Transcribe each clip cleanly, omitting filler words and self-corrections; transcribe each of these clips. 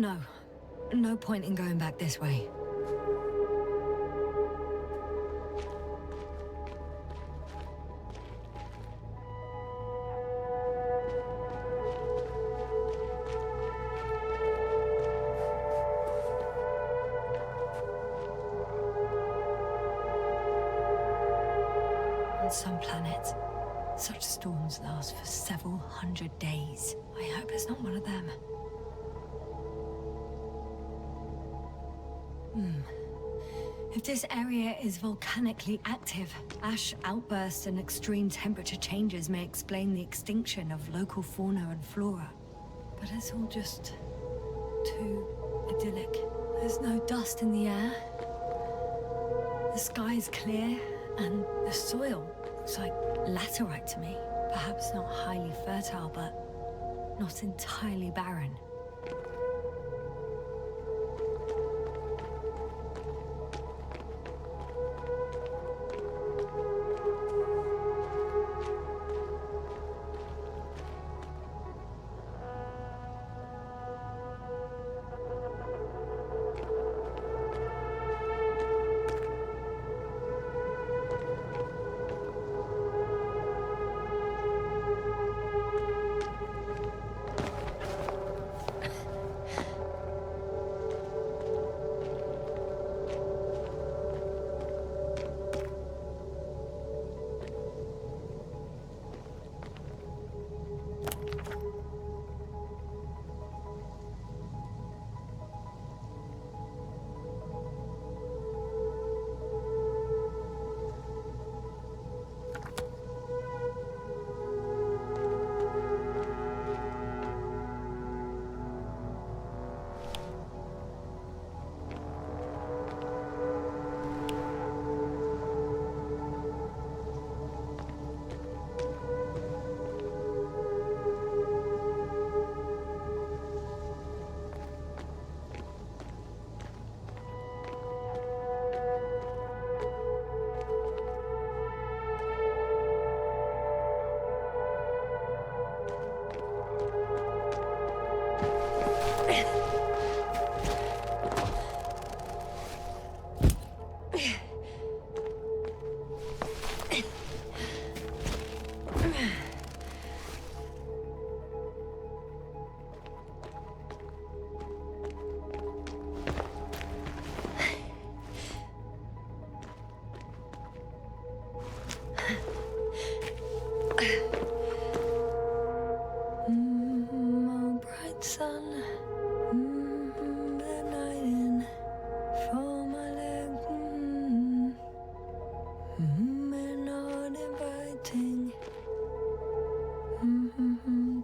No. No point in going back this way. On some planets, such storms last for several hundred days. I hope it's not one of them. If this area is volcanically active, ash outbursts and extreme temperature changes may explain the extinction of local fauna and flora. But it's all just too idyllic. There's no dust in the air. The sky is clear, and the soil looks like laterite to me. Perhaps not highly fertile, but not entirely barren.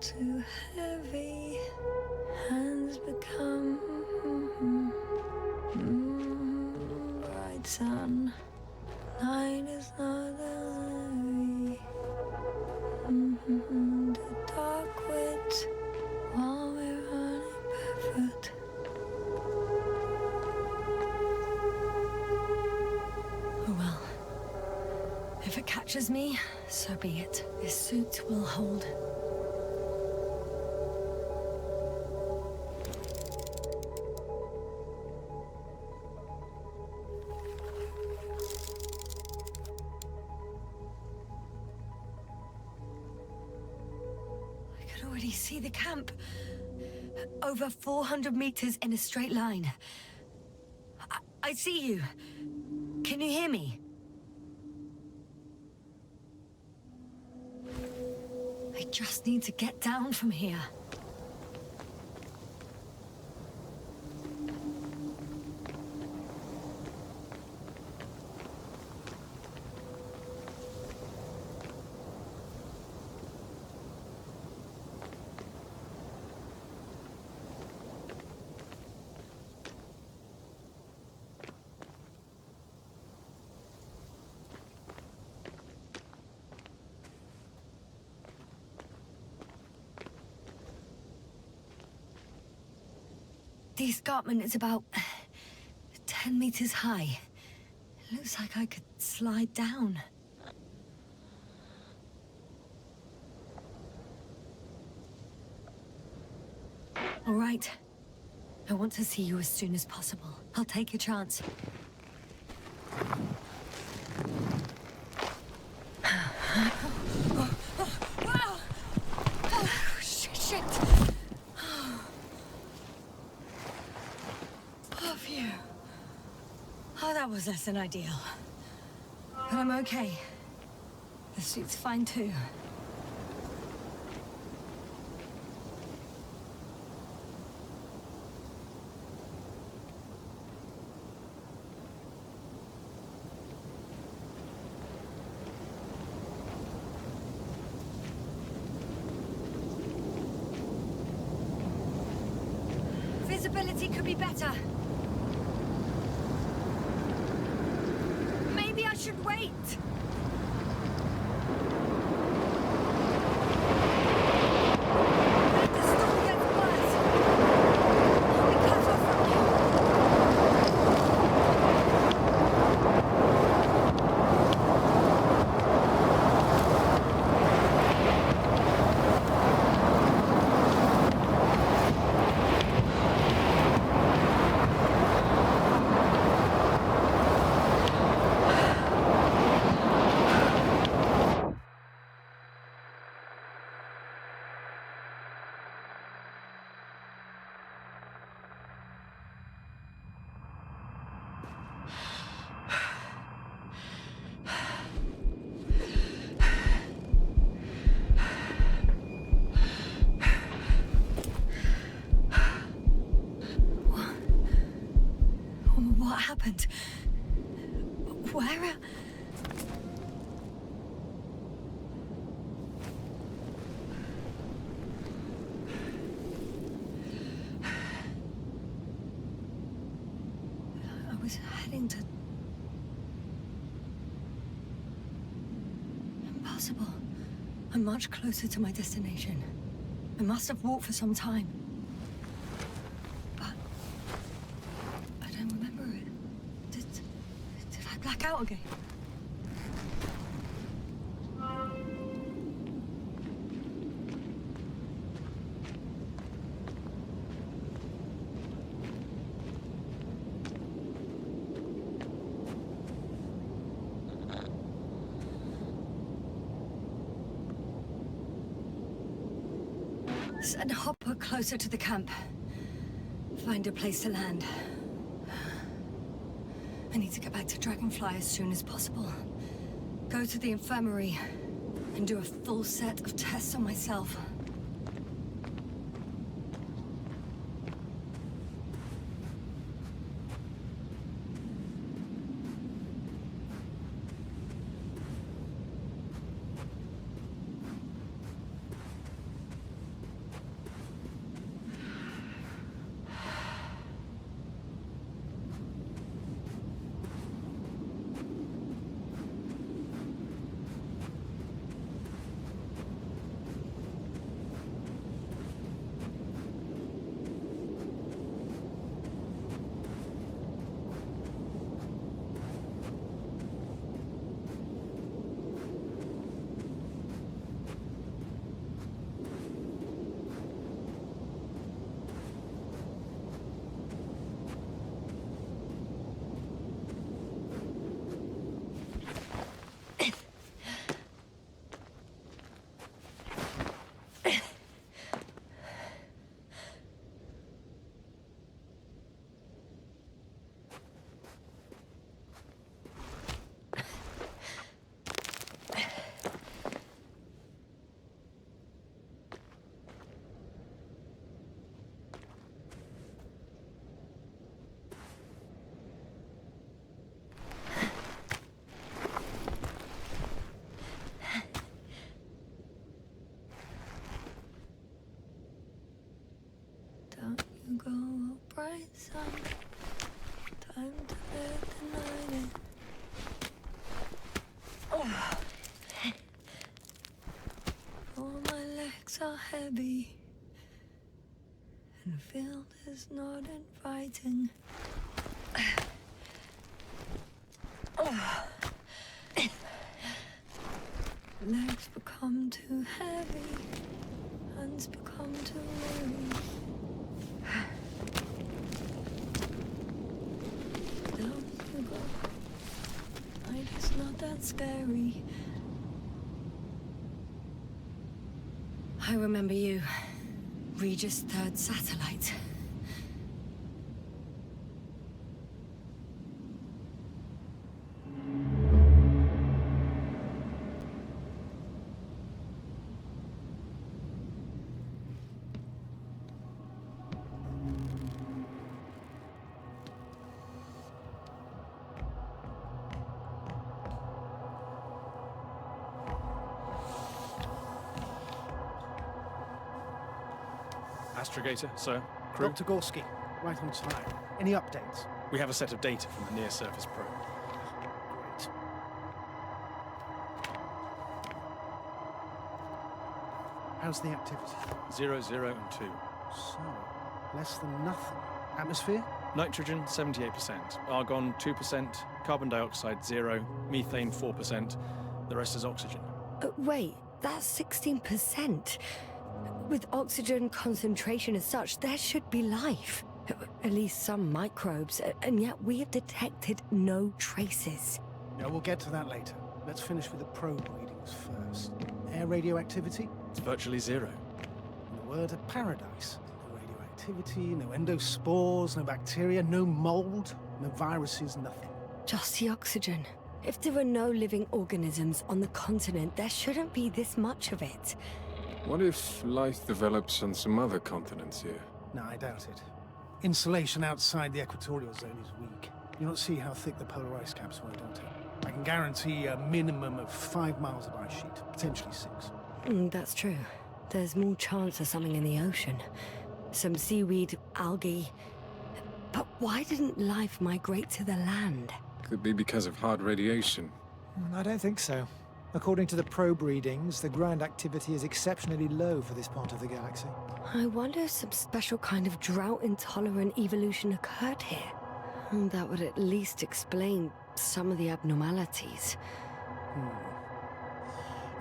Too heavy, hands become bright sun. Night is not early. The dark wit while we're running barefoot. Oh well. If it catches me, so be it. This suit will hold. See the camp. Over 400 meters in a straight line. I see you. Can you hear me? I just need to get down from here. The escarpment is about 10 meters high. It looks like I could slide down. All right. I want to see you as soon as possible. I'll take your chance. Shit. Oh, phew. Oh, that was less than ideal. But I'm okay. The suit's fine too. Visibility could be better. Maybe I should wait. If the storm gets worse, I'll be cut off from you. What happened? Where? I was heading to... Impossible. I'm much closer to my destination. I must have walked for some time. But... I don't remember it. Did I black out again? Send Hopper closer to the camp. Find a place to land. I need to get back to Dragonfly as soon as possible. Go to the infirmary and do a full set of tests on myself. Go, bright sun, time to let the night in. Oh. All my legs are heavy, and the field is not inviting. Oh. Legs become too heavy, hands become too weary. not scary. I remember you. Regis III satellite. Astrogator, sir. Crew? Dr. Gorski, right on time. Any updates? We have a set of data from the near-surface probe. Great. How's the activity? 0, 0, and 2. So, less than nothing. Atmosphere? Nitrogen, 78%. Argon, 2%. Carbon dioxide, 0. Methane, 4%. The rest is oxygen. Wait, that's 16%. With oxygen concentration as such, there should be life. At least some microbes, and yet we have detected no traces. Yeah, we'll get to that later. Let's finish with the probe readings first. Air radioactivity? It's virtually 0. In a word, a paradise. No radioactivity, no endospores, no bacteria, no mold, no viruses, nothing. Just the oxygen. If there are no living organisms on the continent, there shouldn't be this much of it. What if life develops on some other continents here? No, I doubt it. Insulation outside the equatorial zone is weak. You don't see how thick the polar ice caps were, don't you? I can guarantee a minimum of 5 miles of ice sheet, potentially 6. That's true. There's more chance of something in the ocean. Some seaweed, algae. But why didn't life migrate to the land? Could be because of hard radiation. I don't think so. According to the probe readings, the ground activity is exceptionally low for this part of the galaxy. I wonder if some special kind of drought-intolerant evolution occurred here. That would at least explain some of the abnormalities.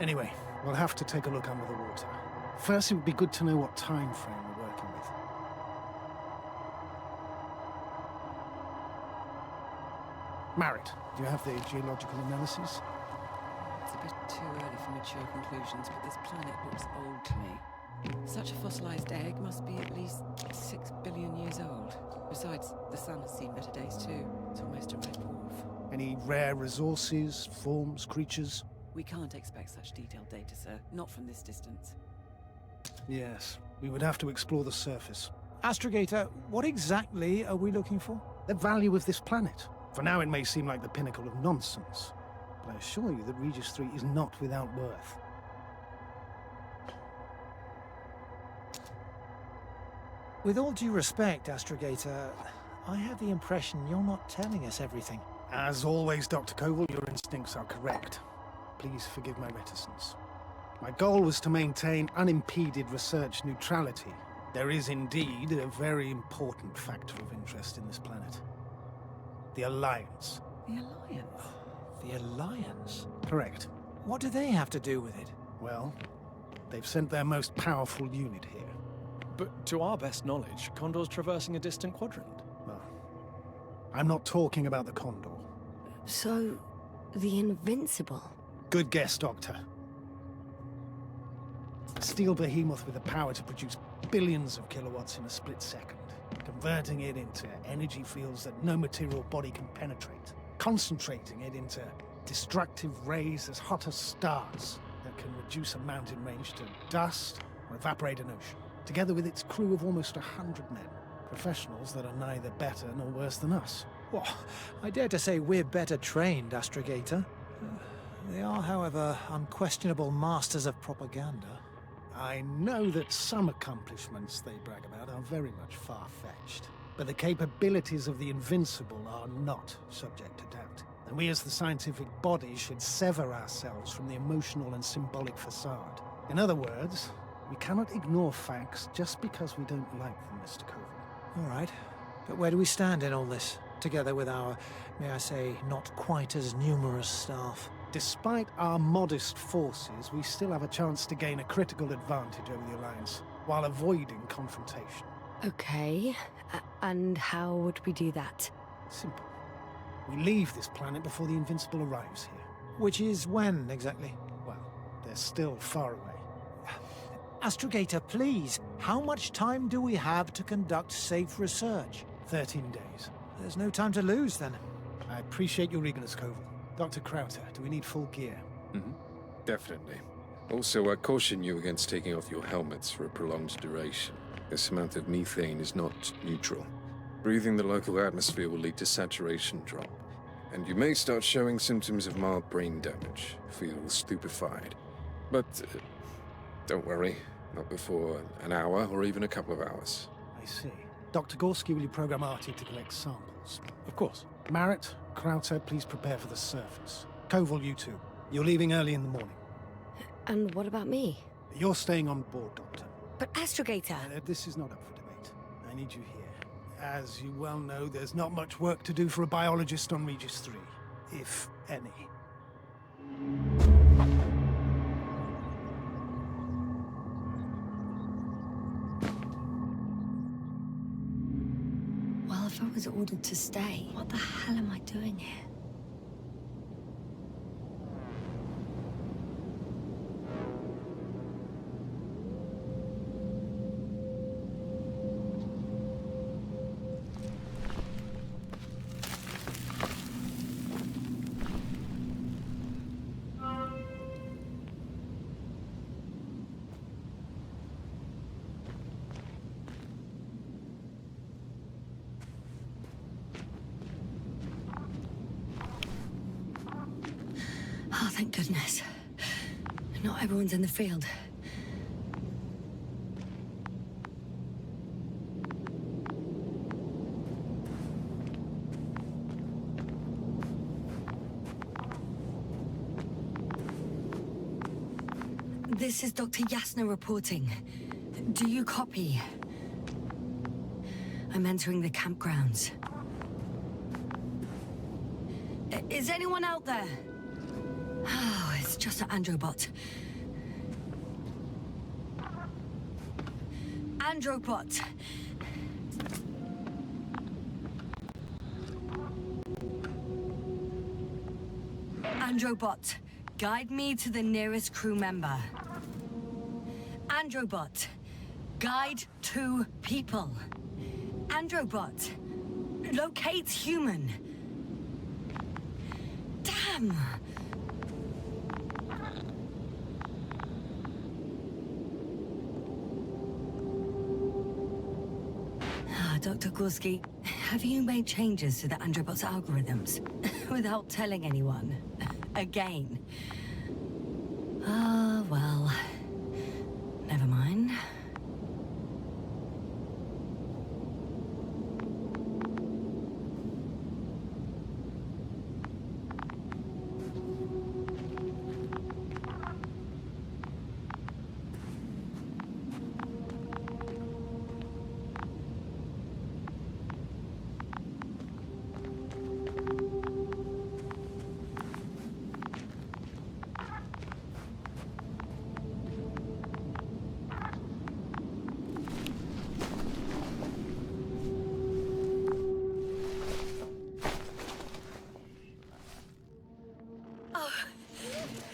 Anyway, we'll have to take a look under the water. First, it would be good to know what time frame we're working with. Marit, do you have the geological analysis? It's a bit too early for mature conclusions, but this planet looks old to me. Such a fossilized egg must be at least 6 billion years old. Besides, the sun has seen better days too. It's almost a red dwarf. Any rare resources, forms, creatures? We can't expect such detailed data, sir. Not from this distance. Yes, we would have to explore the surface. Astrogator, what exactly are we looking for? The value of this planet. For now, it may seem like the pinnacle of nonsense, but I assure you that Regis III is not without worth. With all due respect, Astrogator, I have the impression you're not telling us everything. As always, Dr. Koval, your instincts are correct. Please forgive my reticence. My goal was to maintain unimpeded research neutrality. There is indeed a very important factor of interest in this planet. The Alliance. The Alliance? The Alliance? Correct. What do they have to do with it? Well, they've sent their most powerful unit here. But to our best knowledge, Condor's traversing a distant quadrant. Well, I'm not talking about the Condor. So, the Invincible? Good guess, Doctor. A steel behemoth with the power to produce billions of kilowatts in a split second, converting it into energy fields that no material body can penetrate, concentrating it into destructive rays as hot as stars that can reduce a mountain range to dust or evaporate an ocean, together with its crew of almost 100 men, professionals that are neither better nor worse than us. Well, I dare to say we're better trained, Astrogator. They are, however, unquestionable masters of propaganda. I know that some accomplishments they brag about are very much far-fetched, but the capabilities of the Invincible are not subject to doubt. And we as the scientific body should sever ourselves from the emotional and symbolic facade. In other words, we cannot ignore facts just because we don't like them, Mr. Koval. All right, but where do we stand in all this, together with our, may I say, not quite as numerous staff? Despite our modest forces, we still have a chance to gain a critical advantage over the Alliance, while avoiding confrontation. Okay, and how would we do that? Simple. We leave this planet before the Invincible arrives here. Which is when, exactly? Well, they're still far away. Astrogator, please, how much time do we have to conduct safe research? 13 days. There's no time to lose, then. I appreciate your eagerness, Koval. Dr. Krauter, do we need full gear? Definitely. Also, I caution you against taking off your helmets for a prolonged duration. This amount of methane is not neutral. Breathing the local atmosphere will lead to saturation drop, and you may start showing symptoms of mild brain damage, feel stupefied. But don't worry, not before an hour or even a couple of hours. I see. Dr. Gorski, will you program Artie to collect samples? Of course. Marrett, Krauter, please prepare for the surface. Koval, you two. You're leaving early in the morning. And what about me? You're staying on board, Doctor. But Astrogator... This is not up for debate. I need you here. As you well know, there's not much work to do for a biologist on Regis III. If any. Well, if I was ordered to stay, what the hell am I doing here? Oh, thank goodness. Not everyone's in the field. This is Dr. Yasna reporting. Do you copy? I'm entering the campgrounds. Is anyone out there? Oh, it's just an Androbot. Androbot! Androbot, guide me to the nearest crew member. Androbot, guide 2 people. Androbot, locate human. Damn! Dr. Gorski, have you made changes to the Androbot's algorithms without telling anyone? Again? Ah, well, never mind.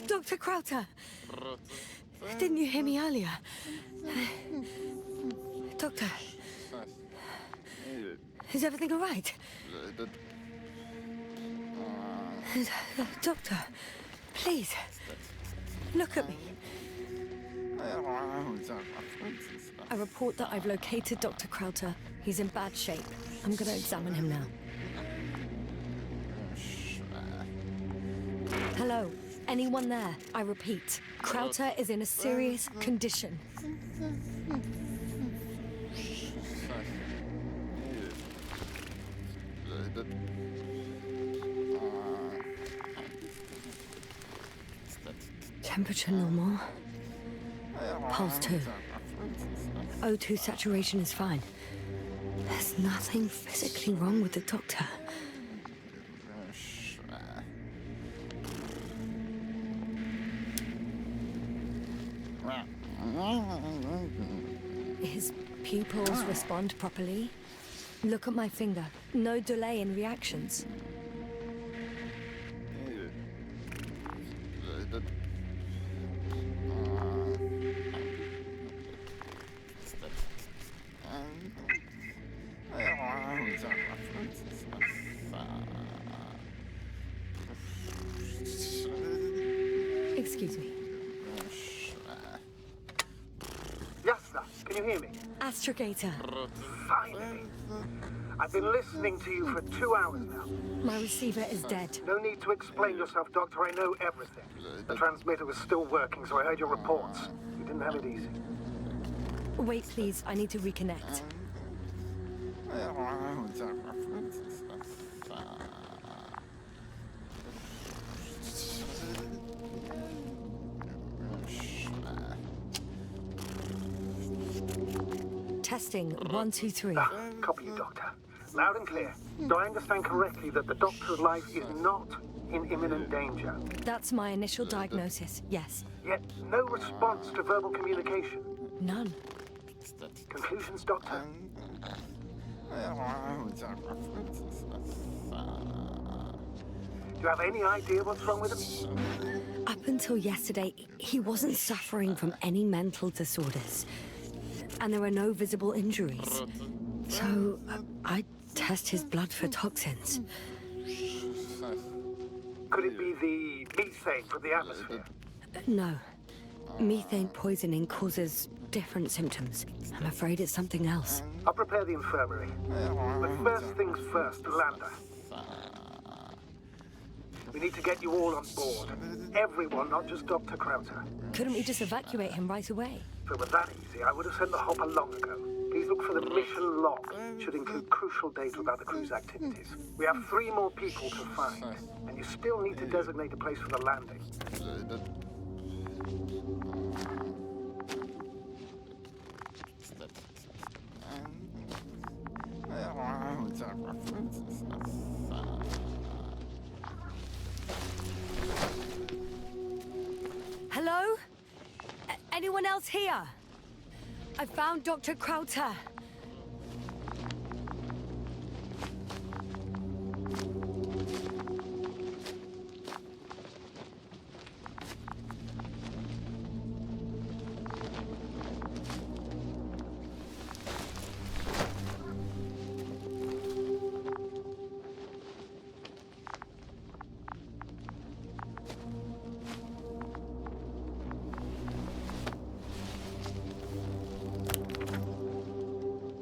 Dr. Krauter! Didn't you hear me earlier? Doctor? Is everything all right? Doctor, please, look at me. I report that I've located Dr. Krauter. He's in bad shape. I'm gonna examine him now. Hello? Anyone there? I repeat, Krauter is in a serious condition. Temperature normal. Pulse 2. O2 saturation is fine. There's nothing physically wrong with the doctor. His pupils respond properly. Look at my finger. No delay in reactions. Excuse me. Yes, sir. Can you hear me? Astrogator. Finally. I've been listening to you for 2 hours now. My receiver is dead. No need to explain yourself, Doctor. I know everything. The transmitter was still working, so I heard your reports. You didn't have it easy. Wait, please. I need to reconnect. Testing 1, 2, 3. Copy you, Doctor. Loud and clear. Do I understand correctly that the Doctor's life is not in imminent danger? That's my initial diagnosis, yes. Yet no response to verbal communication. None. Conclusions, Doctor? Do you have any idea what's wrong with him? Up until yesterday, he wasn't suffering from any mental disorders. And there are no visible injuries. So, I test his blood for toxins. Could it be the methane from the atmosphere? No. Methane poisoning causes different symptoms. I'm afraid it's something else. I'll prepare the infirmary. But first things first, the lander. We need to get you all on board. Everyone, not just Dr. Krauter. Couldn't we just evacuate him right away? If it were that easy, I would have sent the hopper long ago. Please look for the mission log. It should include crucial data about the crew's activities. We have 3 more people to find, and you still need to designate a place for the landing. Hello? Anyone else here? I found Dr. Krauter.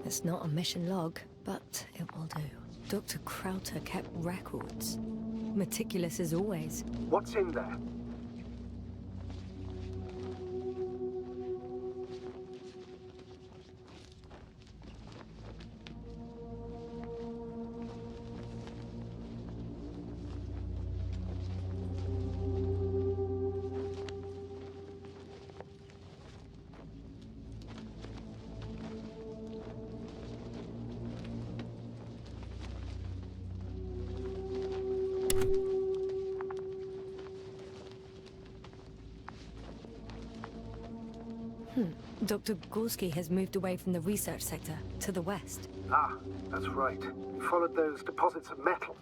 It's not a mission log, but it will do. Dr. Krauter kept records. Meticulous as always. What's in there? Dr. Gorski has moved away from the research sector to the west. Ah, that's right. You followed those deposits of metal.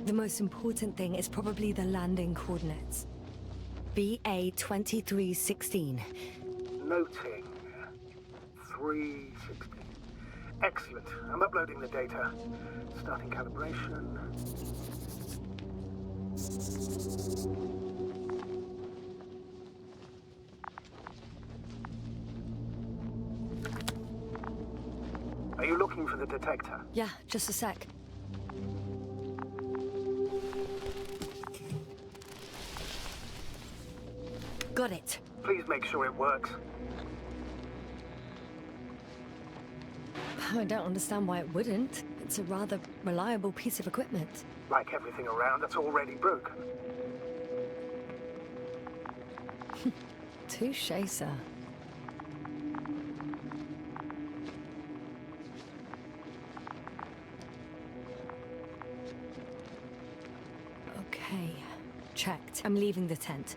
The most important thing is probably the landing coordinates. BA 2316. Noting. 360. Excellent. I'm uploading the data. Starting calibration. Are you looking for the detector? Yeah, just a sec. Got it. Please make sure it works. I don't understand why it wouldn't. It's a rather reliable piece of equipment. Like everything around that's already broken. Touché, sir. Okay, checked. I'm leaving the tent.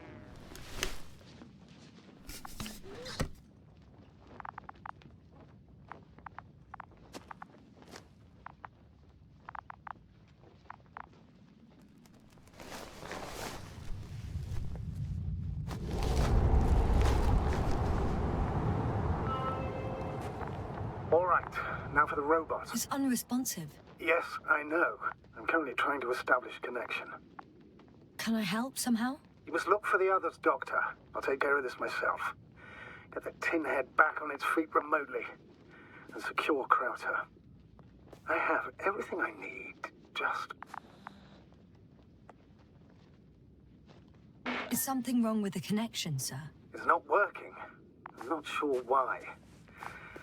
Right, now for the robot. It's unresponsive. Yes, I know. I'm currently trying to establish a connection. Can I help somehow? You must look for the others, Doctor. I'll take care of this myself. Get the tin head back on its feet remotely. And secure Krauter. I have everything I need. Just... Is something wrong with the connection, sir? It's not working. I'm not sure why.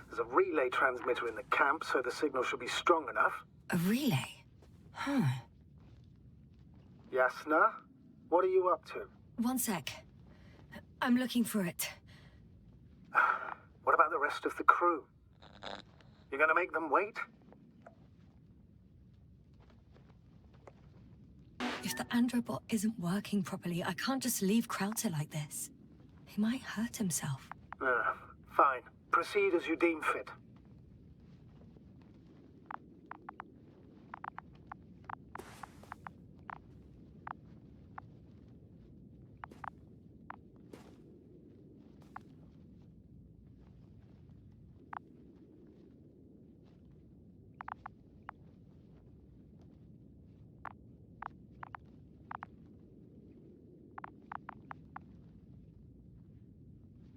There's a relay transmitter in the camp, so the signal should be strong enough. A relay? Huh. Yasna? What are you up to? One sec. I'm looking for it. What about the rest of the crew? You're gonna make them wait? If the androbot isn't working properly, I can't just leave Krauter like this. He might hurt himself. Fine. Proceed as you deem fit.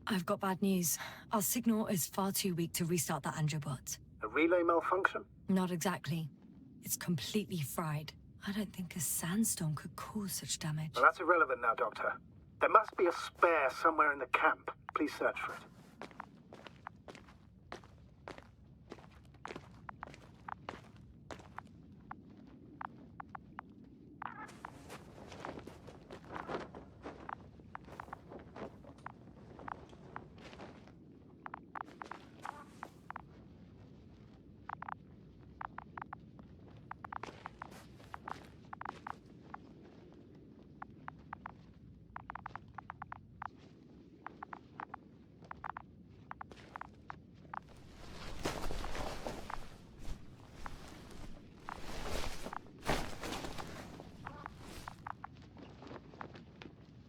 I've got bad news. Our signal is far too weak to restart that androbot. A relay malfunction? Not exactly. It's completely fried. I don't think a sandstorm could cause such damage. Well, that's irrelevant now, Doctor. There must be a spare somewhere in the camp. Please search for it.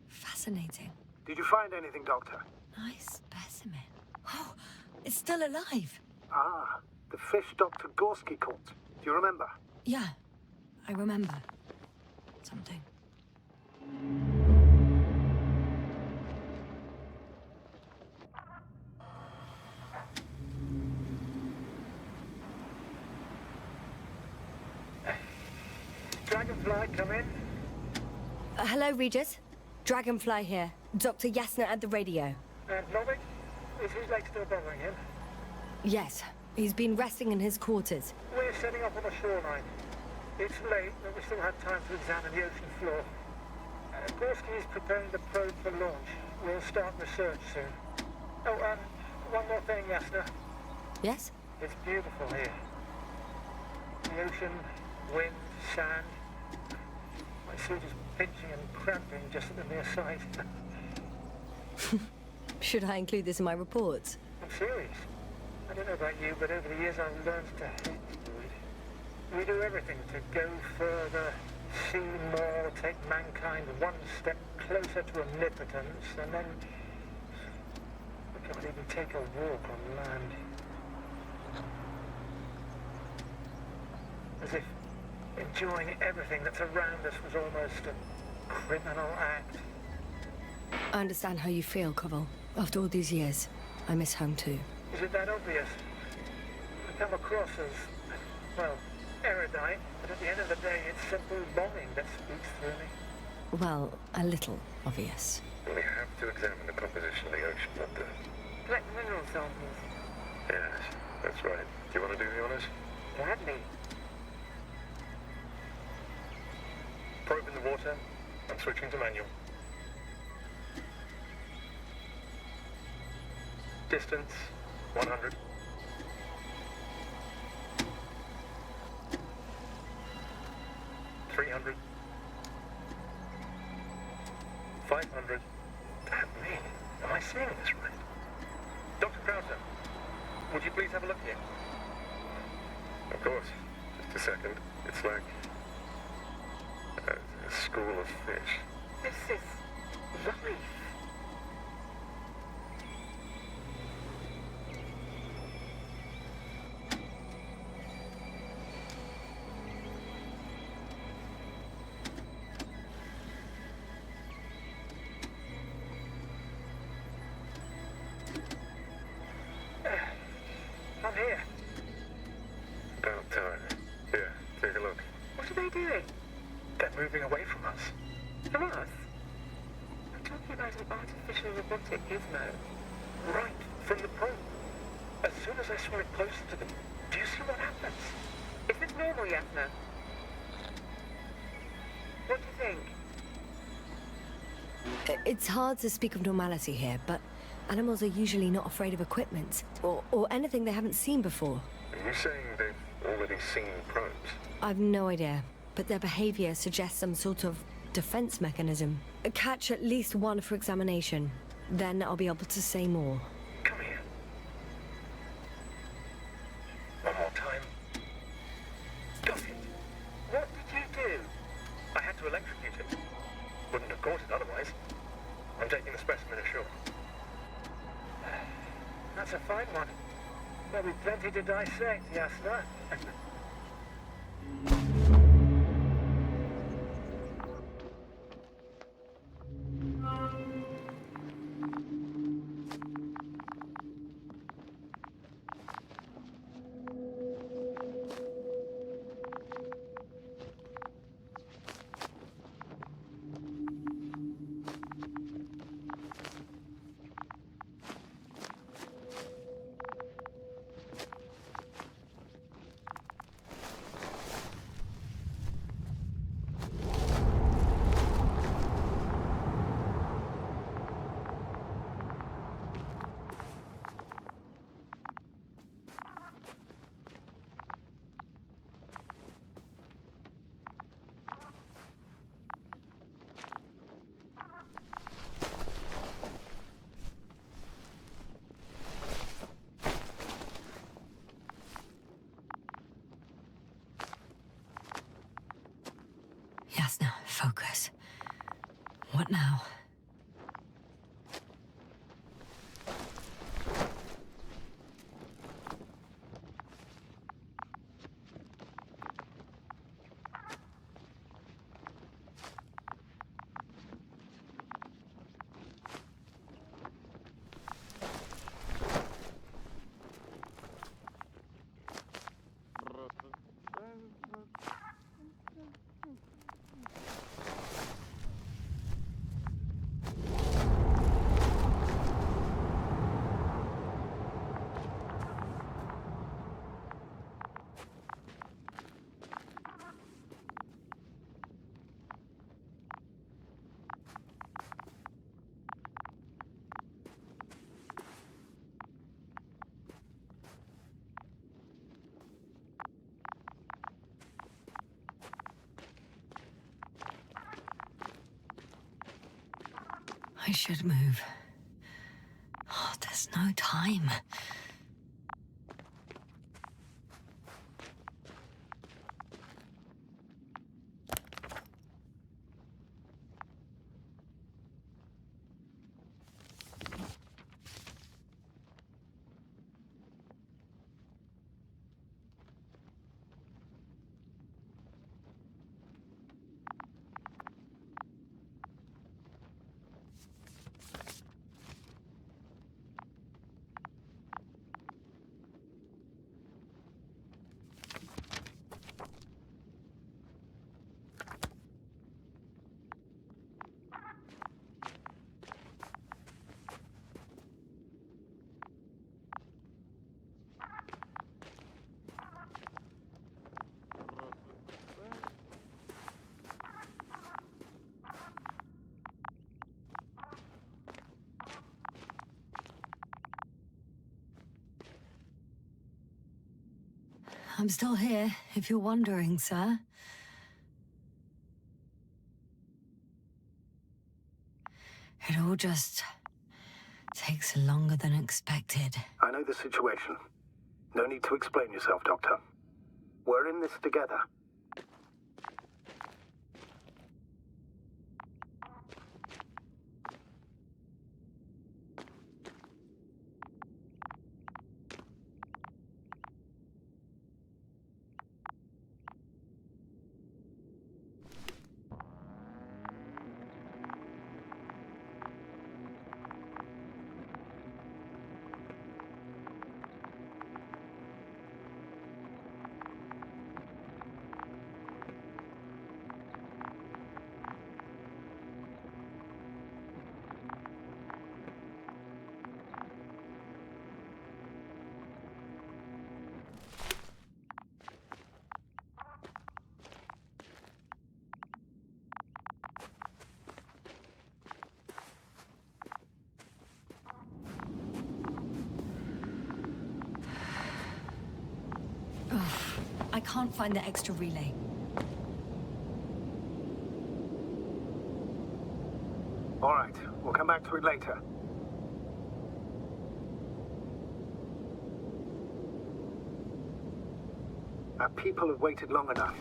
Fascinating. Did you find anything, Doctor? Nice specimen. Oh, it's still alive. Ah, the fish Dr. Gorski caught. Do you remember? Yeah, I remember. Something. Dragonfly, come in. Hello, Regis. Dragonfly here. Dr. Yasna at the radio. And Novik? Is his leg still bothering him? Yes, he's been resting in his quarters. We're setting up on the shoreline. It's late, but we still have time to examine the ocean floor. Gorski is preparing the probe for launch. We'll start research soon. Oh, one more thing, Yasna. Yes? It's beautiful here. The ocean, wind, sand. My suit is pinching and cramping just at the mere sight. Should I include this in my reports? I'm serious. I don't know about you, but over the years I've learned to hate the void. We do everything to go further, see more, take mankind one step closer to omnipotence, and then we can't even take a walk on land. As if enjoying everything that's around us was almost a criminal act. I understand how you feel, Koval. After all these years, I miss home too. Is it that obvious? I come across as, well, erudite, but at the end of the day, it's simple longing that speaks through me. Well, a little obvious. We have to examine the composition of the ocean under. Collect mineral samples. Yes, that's right. Do you want to do the honors? Gladly. Probe in the water. I'm switching to manual. Distance, 100. $300. 500. Damn me. Am I seeing this right? Dr. Krauser, would you please have a look here? Of course. Just a second. It's like a school of fish. This is life. they doing? They're moving away from us. From us? I'm talking about an artificial robotic gizmo. Right, from the probe. As soon as I saw it closer to them, do you see what happens? Is this normal, Yasna? What do you think? It's hard to speak of normality here, but animals are usually not afraid of equipment, or anything they haven't seen before. Are you saying they've already seen probes? I've no idea, but their behavior suggests some sort of defense mechanism. Catch at least one for examination, then I'll be able to say more. Come here. One more time. Got it. What did you do? I had to electrocute it. Wouldn't have caught it otherwise. I'm taking the specimen ashore. That's a fine one. There'll be plenty to dissect, Yasna. Yasna, focus. What now? I should move. Oh, there's no time. I'm still here, if you're wondering, sir. It all just takes longer than expected. I know the situation. No need to explain yourself, Doctor. We're in this together. can't find the extra relay. All right, we'll come back to it later. Our people have waited long enough.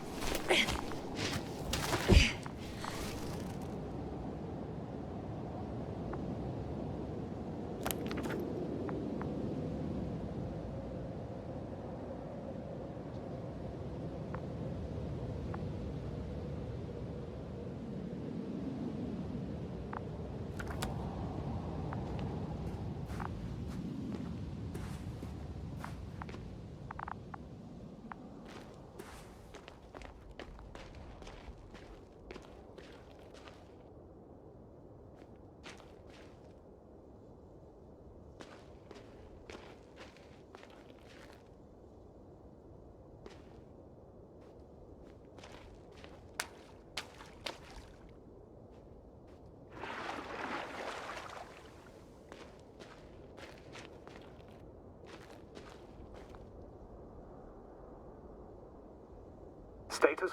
Status?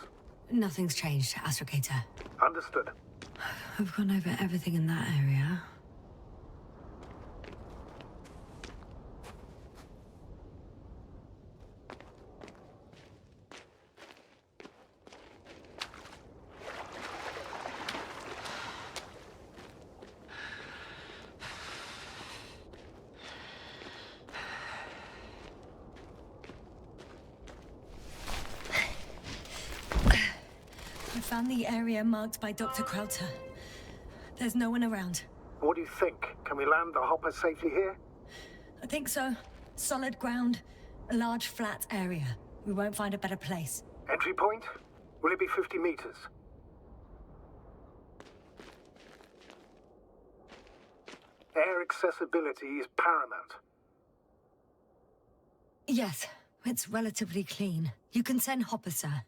Nothing's changed, Astrogator. Understood. I've gone over everything in that area. I found the area marked by Dr. Krauter. There's no one around. What do you think? Can we land the hopper safely here? I think so. Solid ground, a large flat area. We won't find a better place. Entry point? Will it be 50 meters? Air accessibility is paramount. Yes, it's relatively clean. You can send Hopper, sir.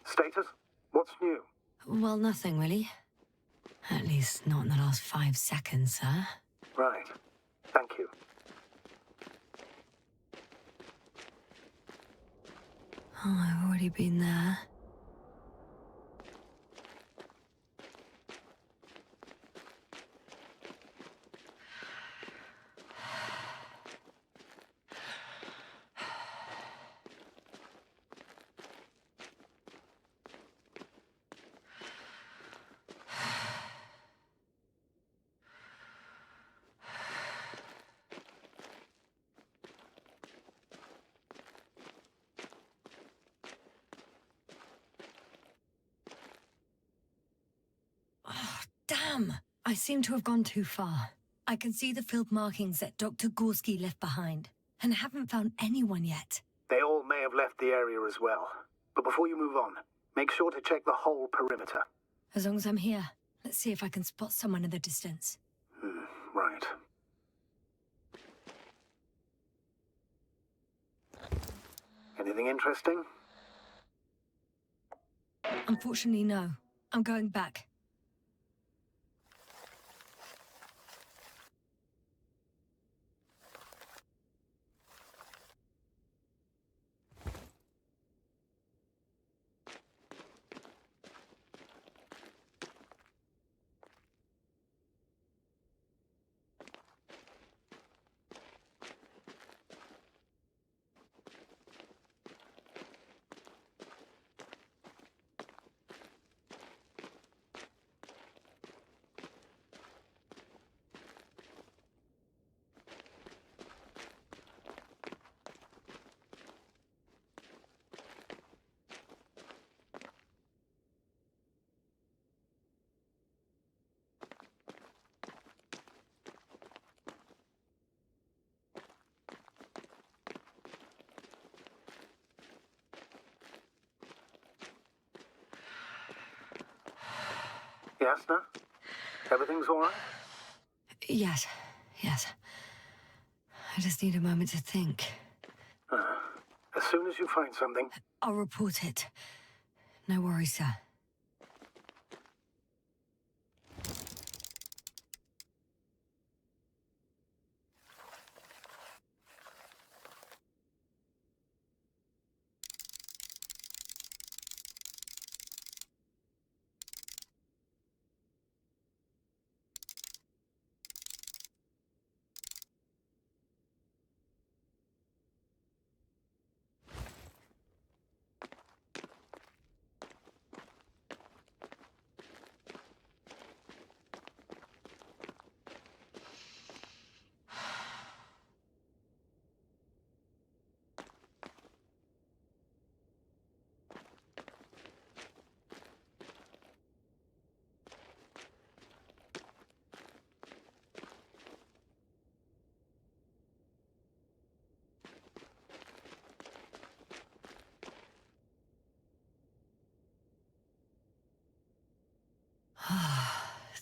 Status? What's new? Well, nothing really. At least not in the last 5 seconds, sir. Right. Thank you. Oh, I've already been there. Damn! I seem to have gone too far. I can see the field markings that Dr. Gorski left behind, and haven't found anyone yet. They all may have left the area as well. But before you move on, make sure to check the whole perimeter. As long as I'm here, let's see if I can spot someone in the distance. Right. Anything interesting? Unfortunately, no. I'm going back. Yes, no? Everything's all right? Yes, yes. I just need a moment to think. As soon as you find something... I'll report it. No worries, sir.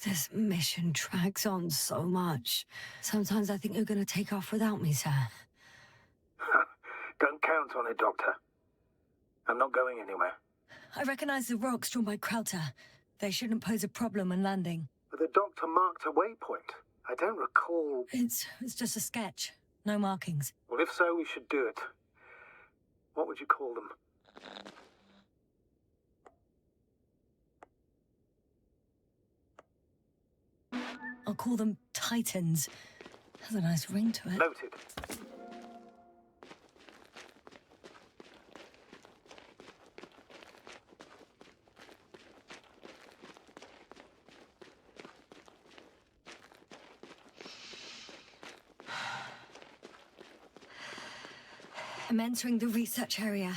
This mission drags on so much. Sometimes I think you're going to take off without me, sir. Don't count on it, Doctor. I'm not going anywhere. I recognize the rocks drawn by Krauter. They shouldn't pose a problem when landing. But the Doctor marked a waypoint. I don't recall... It's just a sketch. No markings. Well, if so, we should do it. What would you call them? I'll call them Titans. Has a nice ring to it. Noted. I'm entering the research area.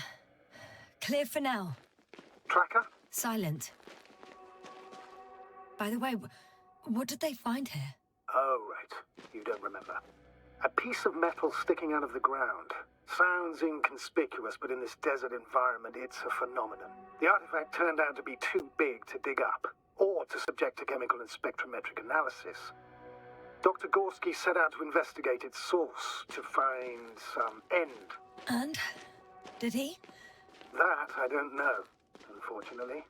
Clear for now. Tracker? Silent. By the way, what did they find here? Oh, right. You don't remember. A piece of metal sticking out of the ground. Sounds inconspicuous, but in this desert environment, it's a phenomenon. The artifact turned out to be too big to dig up, or to subject to chemical and spectrometric analysis. Dr. Gorski set out to investigate its source, to find some end. And? Did he? That I don't know, unfortunately.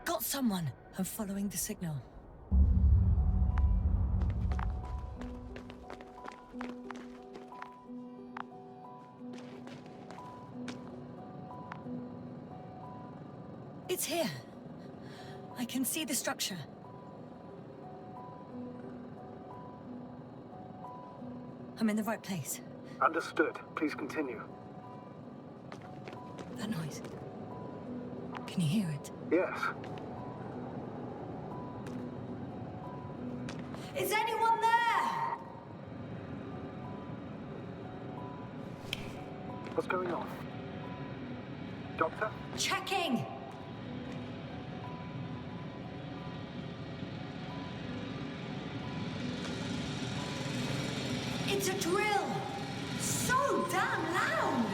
Got someone. I'm following the signal. It's here. I can see the structure. I'm in the right place. Understood. Please continue. That noise. Can you hear it? Yes. Is anyone there? What's going on? Doctor? Checking! It's a drill! So damn loud!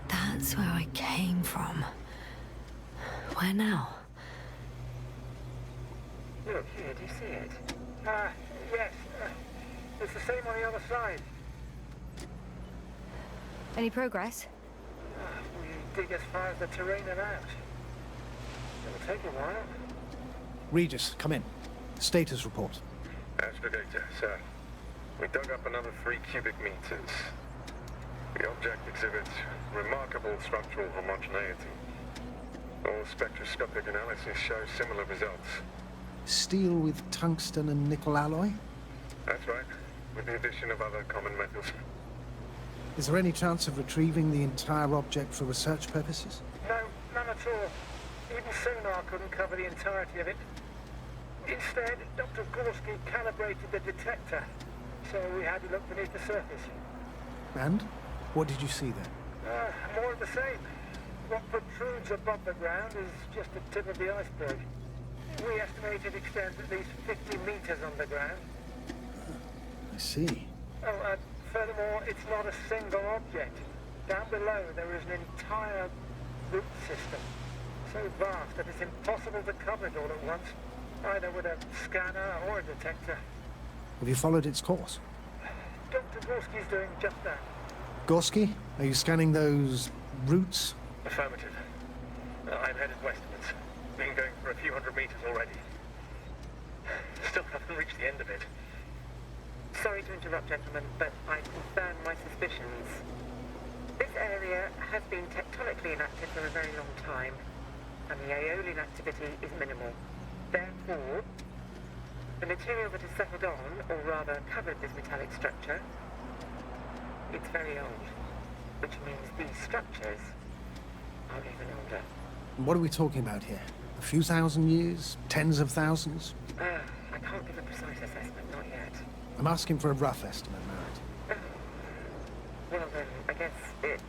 That's where I came from. Where now? Look, here, do you see it? Yes. It's the same on the other side. Any progress? We dig as far as the terrain allows. It'll take a while. Regis, come in. Status report. Astrogator, sir. We dug up another 3 cubic meters. The object exhibits remarkable structural homogeneity. All spectroscopic analysis shows similar results. Steel with tungsten and nickel alloy? That's right, with the addition of other common metals. Is there any chance of retrieving the entire object for research purposes? No, none at all. Even sonar couldn't cover the entirety of it. Instead, Dr. Gorski calibrated the detector, so we had to look beneath the surface. And? What did you see there? More of the same. What protrudes above the ground is just the tip of the iceberg. We estimate it extends at least 50 meters underground. I see. Oh, furthermore, it's not a single object. Down below, there is an entire root system, so vast that it's impossible to cover it all at once, either with a scanner or a detector. Have you followed its course? Dr. Gorski's doing just that. Gorski, are you scanning those roots? Affirmative. I'm headed westwards. Been going for a few hundred meters already. Still haven't reached the end of it. Sorry to interrupt, gentlemen, but I confirm my suspicions. This area has been tectonically inactive for a very long time, and the aeolian activity is minimal. Therefore, the material that has settled on, or rather covered this metallic structure, it's very old, which means these structures are even older. What are we talking about here? A few thousand years? Tens of thousands? I can't give a precise assessment, not yet. I'm asking for a rough estimate, Merritt. Well then, I guess it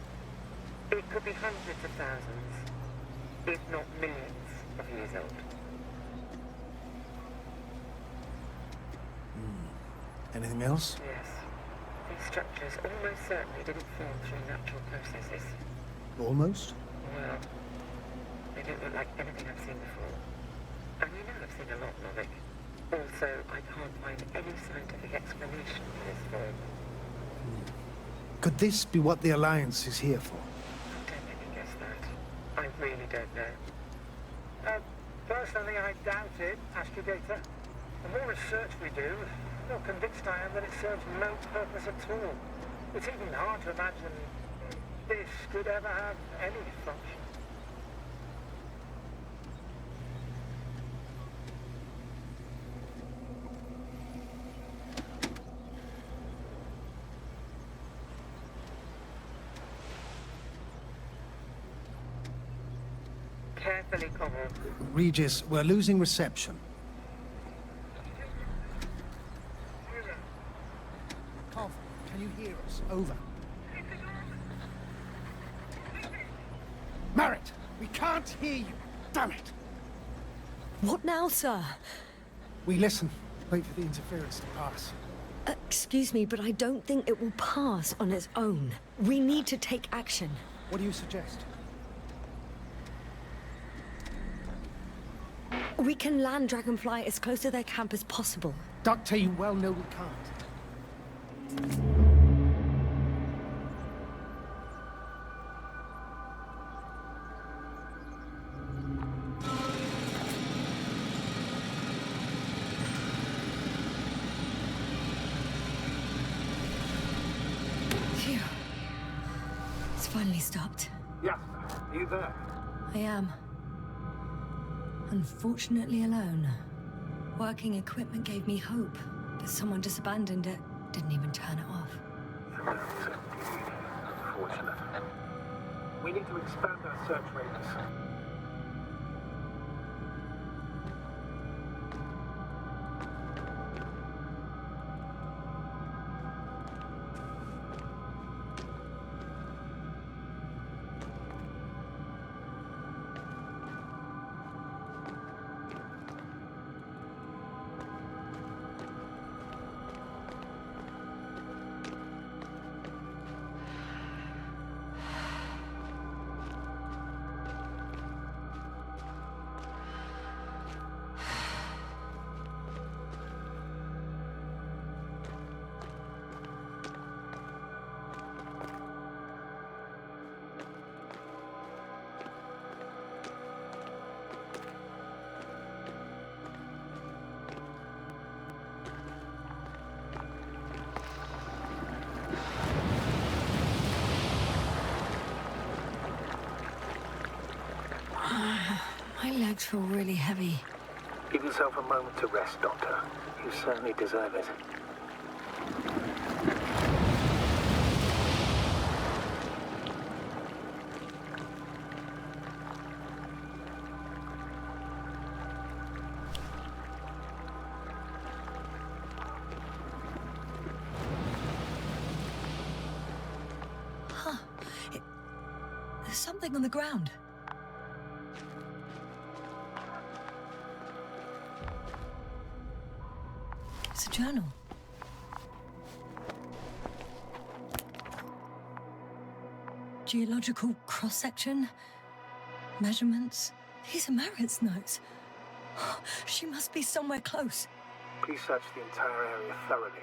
could be hundreds of thousands, if not millions of years old. Anything else? Yes. These structures almost certainly didn't form through natural processes. Almost? Well, they don't look like anything I've seen before. And you know I've seen a lot, Novik. Also, I can't find any scientific explanation for this form. Could this be what the Alliance is here for? Don't make me guess that. I really don't know. Personally, I doubt it, Astrogator. The more research we do, the more convinced I am that it serves no purpose at all. It's even hard to imagine this could ever have any function. Carefully, Cobble. Regis, we're losing reception. Cov, can you hear us? Over. Merritt, we can't hear you. Damn it. What now, sir? We listen. Wait for the interference to pass. Excuse me, but I don't think it will pass on its own. We need to take action. What do you suggest? We can land Dragonfly as close to their camp as possible. Doctor, you well know we can't. Phew. It's finally stopped. Yes, are you there? I am. Unfortunately alone. Working equipment gave me hope, but someone just abandoned it. Didn't even turn it off. That's indeed unfortunate. We need to expand our search radius. My legs feel really heavy. Give yourself a moment to rest, Doctor. You certainly deserve it. There's something on the ground. It's a journal. Geological cross-section. Measurements. These are Marit's notes. She must be somewhere close. Please search the entire area thoroughly.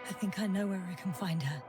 I think I know where I can find her.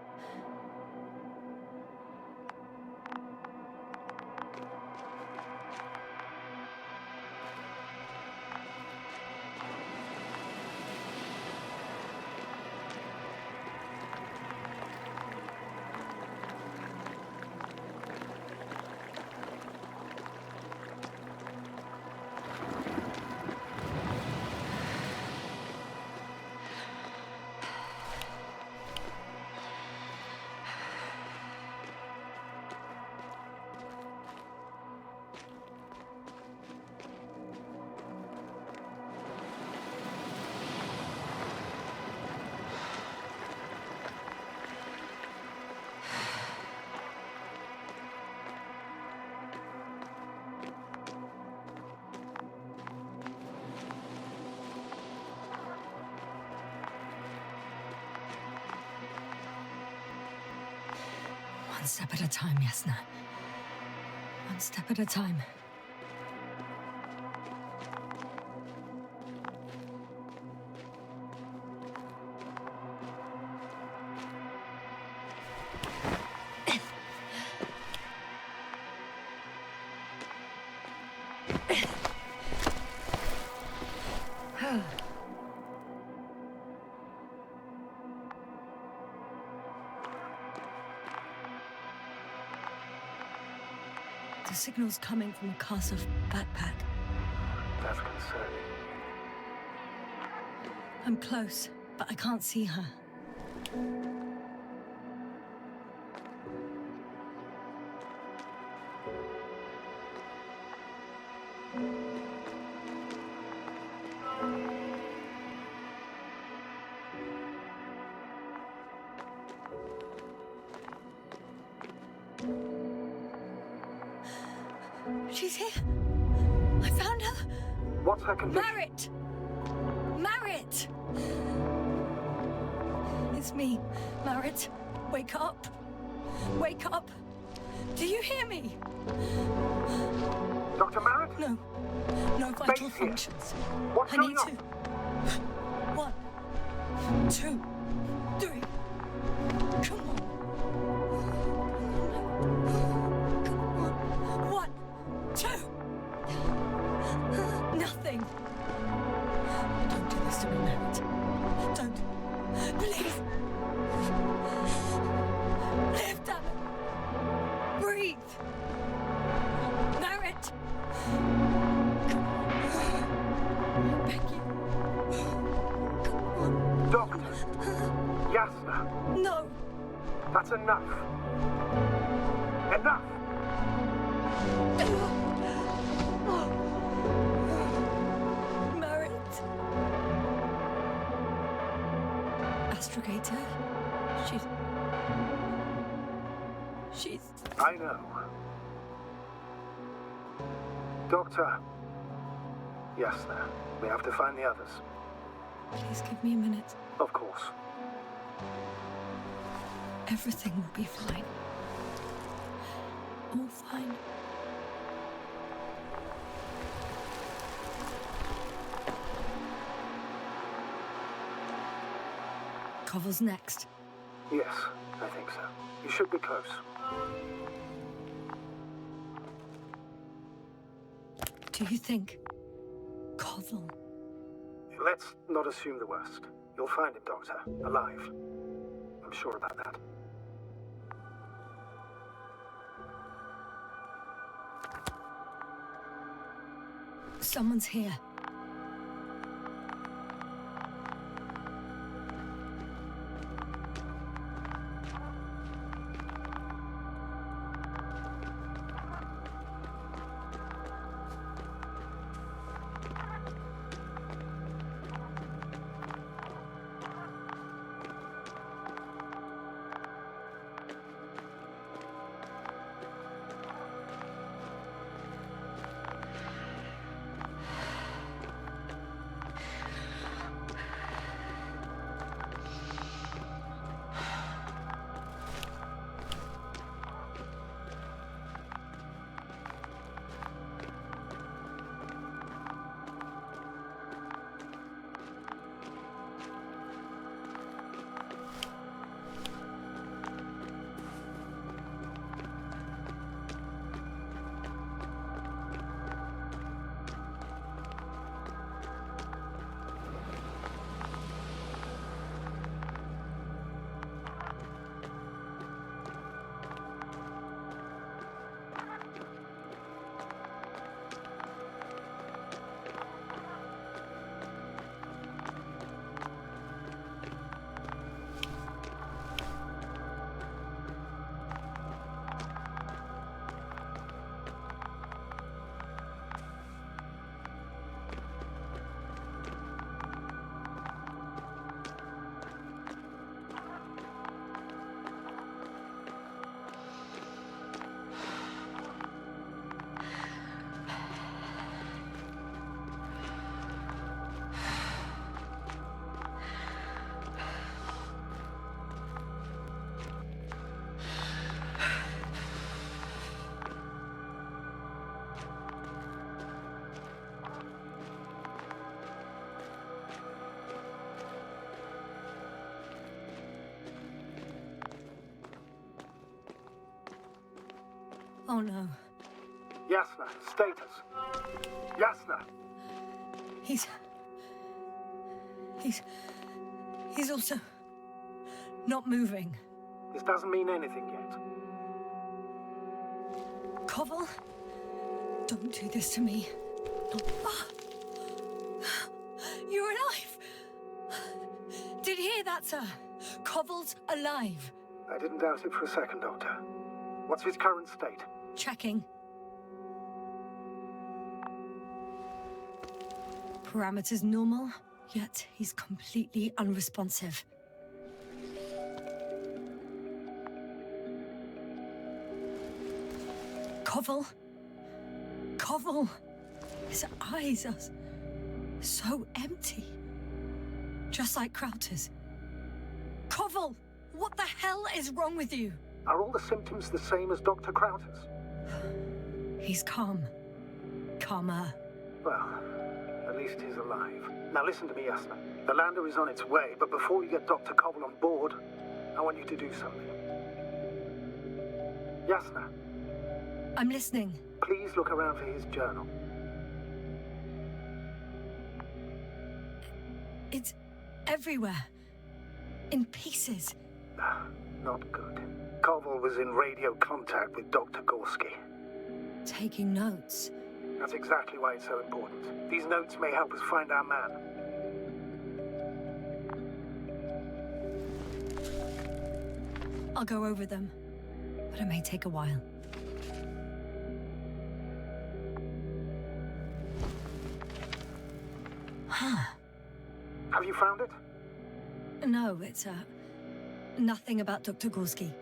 One step at a time, Yasna. One step at a time. The signal's coming from the castle backpack. That's concerning. I'm close, but I can't see her. She's here. I found her. What's her condition? Marit! Marit! It's me, Marit. Wake up. Wake up. Do you hear me? Dr. Merritt? No. No vital Base here. functions. What's I going need on? to. 1, 2, 3. Come on. Come on. 1, 2. Nothing. Don't do this to me, Merritt. Don't. Please. Live, damn it. Breathe. Merritt. Beg you. Doctor. Yasna. No. That's enough. Enough! Merritt. Astrogator. She's... I know. Doctor. Yasna. We have to find the others. Please give me a minute. Of course. Everything will be fine. All fine. Koval's next. Yes, I think so. You should be close. Do you think Koval? Let's not assume the worst. You'll find him, Doctor. Alive. I'm sure about that. Someone's here. Oh no. Yasna, status. Yasna! He's also not moving. This doesn't mean anything yet. Koval, don't do this to me. You're alive. Did you hear that, sir? Koval's alive. I didn't doubt it for a second, Doctor. What's his current state? Checking. Parameters normal, yet he's completely unresponsive. Koval? Koval! His eyes are so empty. Just like Krauter's. Koval! What the hell is wrong with you? Are all the symptoms the same as Dr. Crowter's? He's calm. Calmer. Well, at least he's alive. Now listen to me, Yasna. The lander is on its way, but before you get Dr. Koval on board, I want you to do something. Yasna. I'm listening. Please look around for his journal. It's everywhere. In pieces. Not good. Koval was in radio contact with Dr. Gorski. Taking notes. That's exactly why it's so important. These notes may help us find our man. I'll go over them, but it may take a while. Huh. Have you found it? No, it's, nothing about Dr. Gorski.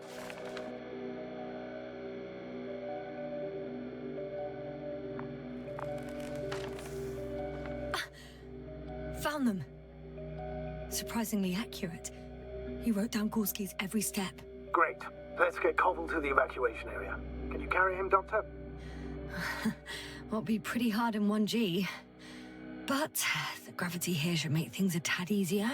Found them. Surprisingly accurate. He wrote down Gorski's every step. Great. Let's get Koval to the evacuation area. Can you carry him, Doctor? Won't be pretty hard in 1G. But the gravity here should make things a tad easier.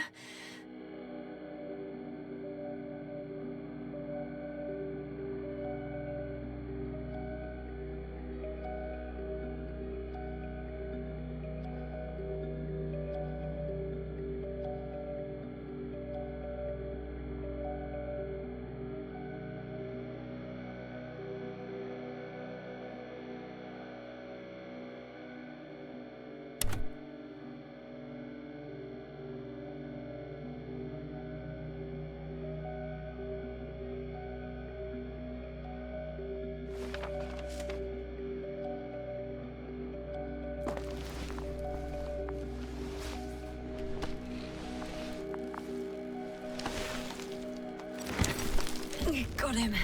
Got him.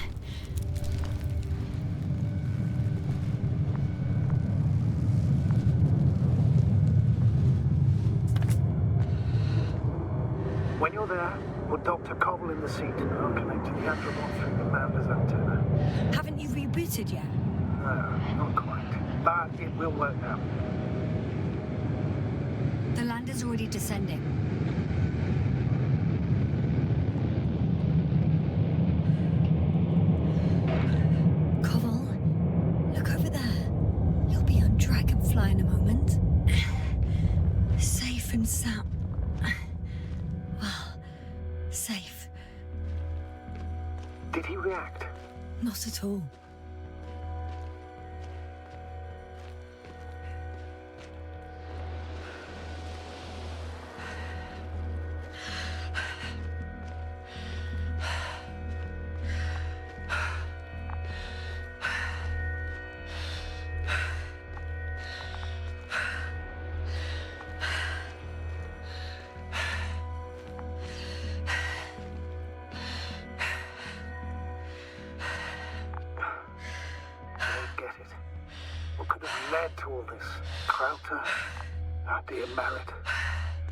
When you're there, put Dr. Koval in the seat. I'll connect to the Andromorph through the Manda's antenna. Haven't you rebooted yet? No, not quite. But it will work now. The lander's already descending. In a moment. Safe and sound. Well, safe. Did he react? Not at all. Led to all this. Crowter, our dear Merritt,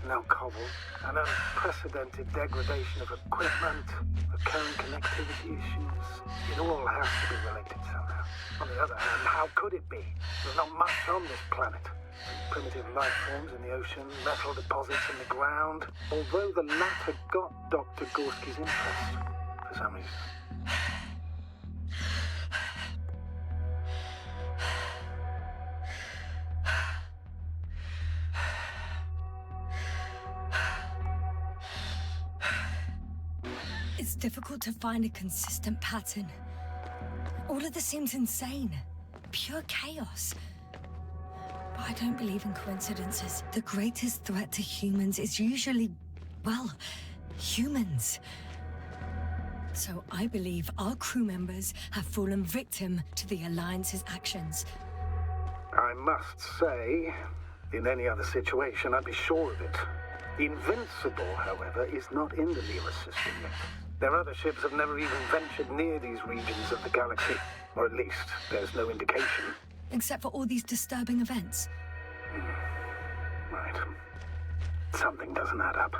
now Koval, an unprecedented degradation of equipment, recurring connectivity issues. It all has to be related somehow. On the other hand, how could it be? There's not much on this planet. Primitive life forms in the ocean, metal deposits in the ground. Although the latter got Dr. Gorski's interest, for some reason. It's difficult to find a consistent pattern. All of this seems insane. Pure chaos. But I don't believe in coincidences. The greatest threat to humans is usually, well, humans. So I believe our crew members have fallen victim to the Alliance's actions. I must say, in any other situation, I'd be sure of it. The Invincible, however, is not in the Lema system yet. Their other ships have never even ventured near these regions of the galaxy. Or at least, there's no indication. Except for all these disturbing events. Right. Something doesn't add up.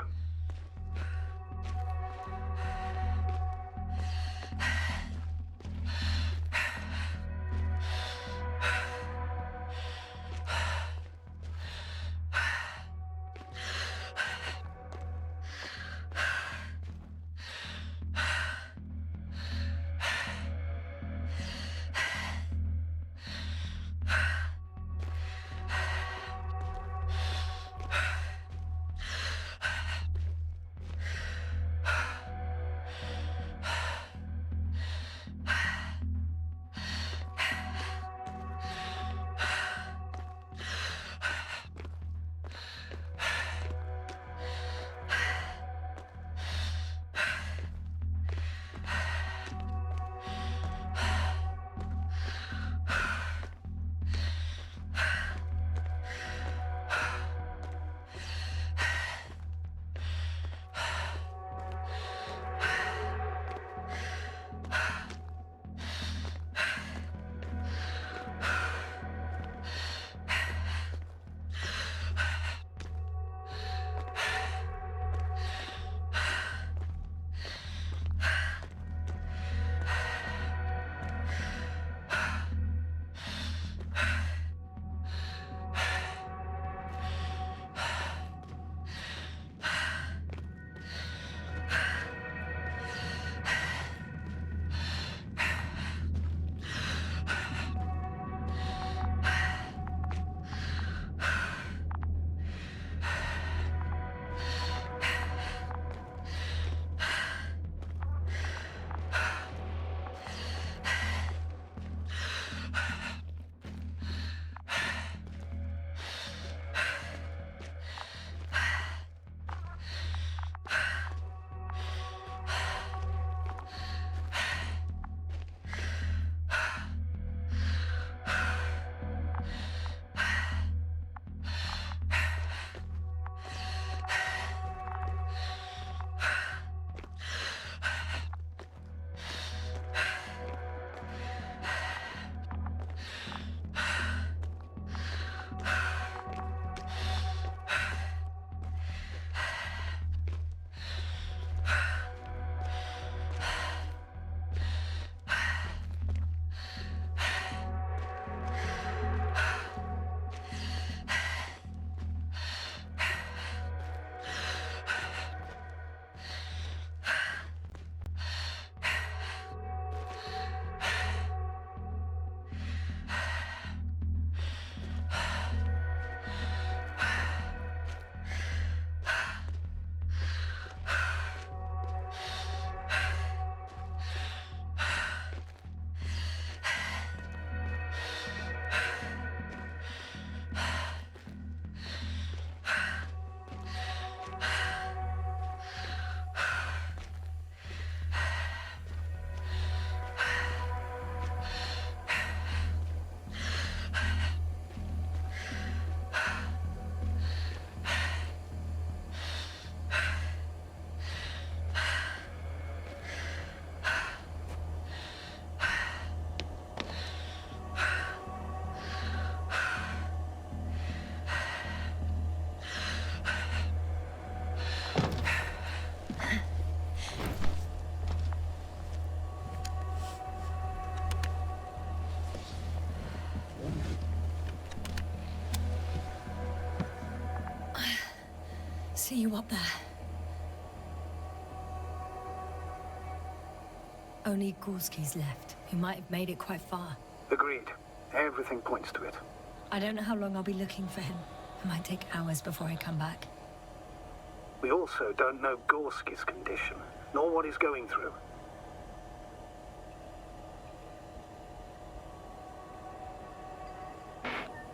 See you up there. Only Gorski's left. He might have made it quite far. Agreed. Everything points to it. I don't know how long I'll be looking for him. It might take hours before I come back. We also don't know Gorski's condition, nor what he's going through.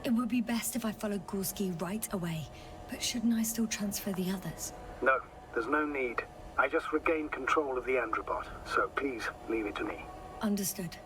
It would be best if I followed Gorski right away, but shouldn't I still transfer the others? No, there's no need. I just regained control of the Androbot, so please leave it to me. Understood.